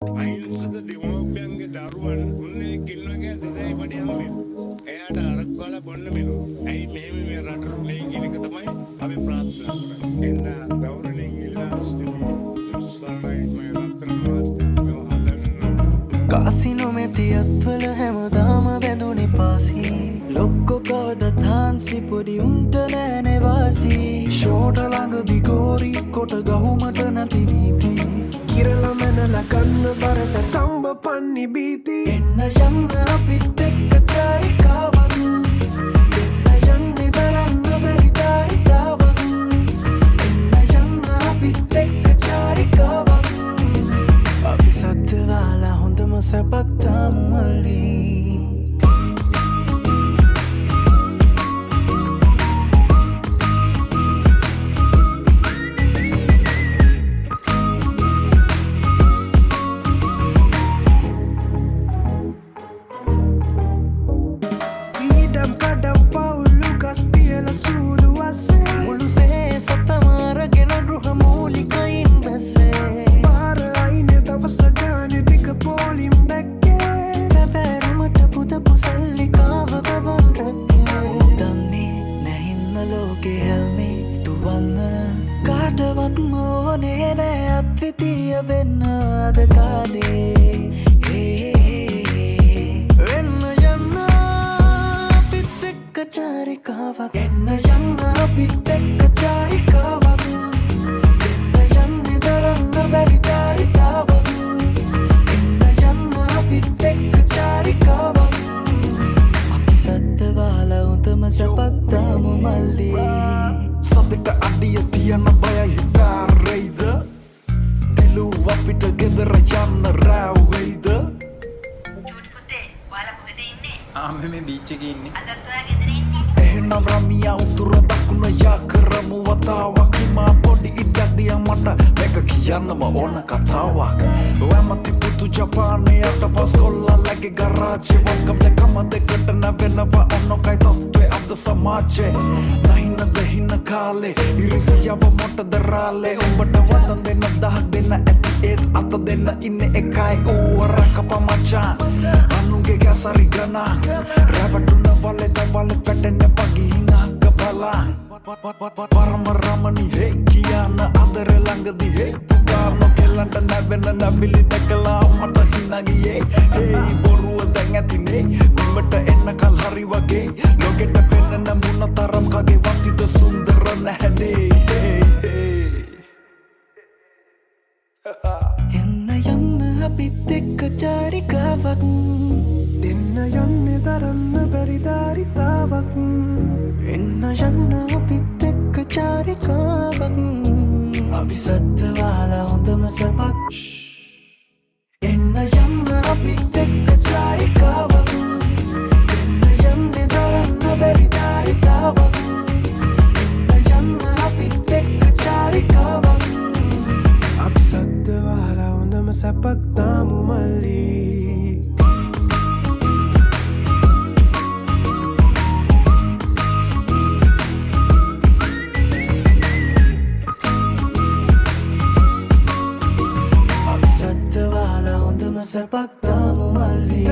අහිංසක දෙමව්පියන්ගේ දරුවන් උන්නේ කිල්ලගේ දෙදයි වඩේ හම්බෙන්නේ. එයාට අරක් කාලා බොන්න මෙලෝ. ඇයි මෙහෙම මේ රටට උනේ කියන එක තමයි අපි ප්‍රාර්ථනා කරන්නේ. එන්න ගෞරවණීය ඉල්ලා සිටිමු. දුස්සාරයි මේ රත්නවත් කාසිනෝ මෙතියත්වල හැමදාම බැඳුනි පාසි ලොක්කො කවදත් හාන්සි පොඩි උන්ට නෑනෙ වාසි ෂෝට ළඟදි ගෝරි කොට ගහුමට නැති නීති කිරල මැනල කන්න බරට තම්බ පන්නි බීති එන්න යන්න අපිත් එක්ක චාරිකාවක් දෙන්න යන්නේ දරන්න බැරි තාරිකාවක් එන්න යන්න අපිත් එක්ක චාරිකාවක් අපි සත්‍යවාලා හොඳම සැපක් තාම මල්ලි ඊඩම් කඩම් පවුල්ලු කස් තියල සූදු වස්සේ මුළුසේ සතමාරගෙන ගෘහ මූලිකයින් බැසේ පාර අයින දවස ගාන දිග පෝලිම් දැක්කේ සැබෑරුමට පුදපු සල්ලිකාව තබන් රැක්කේ දන්නේ නැහින්න ලෝකෙ හැල්මේ දුවන්න කාටවත්ම ඕනේ නෑ අත්විතිය වෙන්න අද කාලේ වෙන්න යන්න අපිත් එක්ක චාරිකාවක් එන්න යන්න අපිත් එක්ක චාරිකාවක් දෙන්න යන්නේ දරන්න බැරි තාරිතාවක් එන්න යන්න අපිත් එක්ක චාරිකාවක් අපි සත්ත්වවාලා උතම සැපක් තාම මල්ලි සතට අඩිය තියන බය හිතාරෙයිද දිලු අපිට ගෙදර යන්න රැව්වෙයිද පුතේ ඔයාලා කොහෙද ඉන්නේ? මේ බීච් එකේ ඉන්නේ. අදත් ඔයා ගෙදර ඉන්නේ? එහෙනම් රමියා උතුර දකුණ යා කරමු වතාවක් හිමා පොඩි ඉඩක් දියා මට මේක කියන්නම ඕන කතාවක් ඔයමති පුතු ජපානයට පස් කොල්ලලගේ ගරාජේ වල්කම් දෙකම දෙකට නැවෙනවා ඔන්නකයි තත්ත්වේ අද සමාජේ නහින දහින කාලේ ඉරිසියාව මොටද රාලේ උඹට වතන් දෙන්න දහක් දෙන්න ඇති ඒත් අත දෙන්න ඉන්නේ එකයි ඌව රකප මචාන් අනුගේ ගැසරි ගණන් රැවටුන වලේ දවලේ පැටෙන්න පගිහිඟක බලා පරම රමණි හේ කියන්න අදර ළඟදි හේ පුතාම කෙල්ලන්ට නැවෙන නැවිලි දැකලා මට හිනා ගියේ හේ බොරුව දැන් ඇතිනේ බිමට එන්න කල් හරි වගේ ලෝකෙට පෙන්නන මුණ තරම් කගේ වතිද සුන්දර නැහැනේ එන්න යන්න අපිත් එක්ක චාරිකාවක් දෙන්න යන්නේ දරන්න බැරි ධාරිතාවක් එන්න යන්න අපිත් එක්ක චාරිකාවක් අපි සත්ත්වවාලා හොඳම සැපක් එන්න යන්න අපිත් එක්ක චාරිකාවක් දෙන්න යන්නේ දරන්න බැරි ධාරිතාවක් එන්න යන්න අපිත් එක්ක චාරිකාවක් අපි සද්දවාලා හොඳම සැපක් තාමු මල්ලි අපි සත්ත්වවාලා හොඳම සැපක් තාම මල්ලි